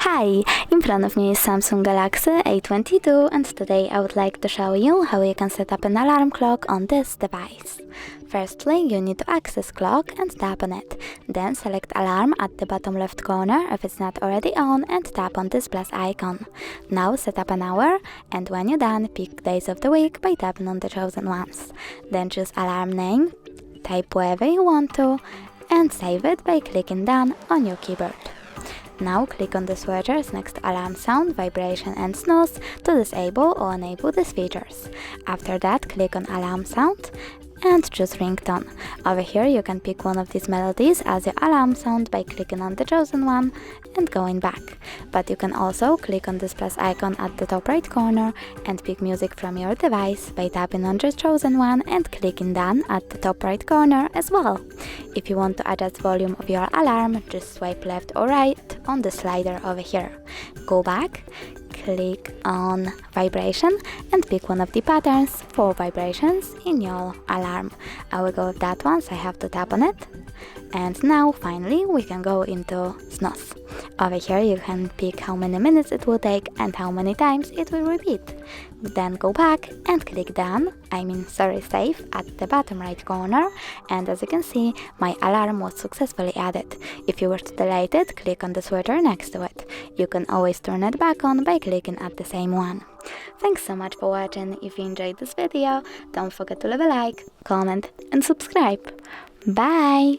Hi! In front of me is Samsung Galaxy A22 and today I would like to show you how you can set up an alarm clock on this device. Firstly, you need to access clock and tap on it. Then select alarm at the bottom left corner if it's not already on and tap on this plus icon. Now set up an hour and when you're done, pick days of the week by tapping on the chosen ones. Then choose alarm name, type wherever you want to and save it by clicking done on your keyboard. Now click on the switches next to alarm sound, vibration and snooze to disable or enable these features. After that, click on alarm sound and choose ringtone. Over here you can pick one of these melodies as your alarm sound by clicking on the chosen one and going back. But you can also click on this plus icon at the top right corner and pick music from your device by tapping on the chosen one and clicking done at the top right corner as well. If you want to adjust volume of your alarm, just swipe left or right on the slider over here. Go back, click on vibration and pick one of the patterns for vibrations in your alarm. I will go with that one, so I have to tap on it. And now finally we can go into snooze. Over here you can pick how many minutes it will take and how many times it will repeat. Then go back and click done, save at the bottom right corner, and as you can see my alarm was successfully added. If you were to delete it, click on the switcher next to it. You can always turn it back on by clicking at the same one. Thanks so much for watching. If you enjoyed this video, don't forget to leave a like, comment and subscribe. Bye!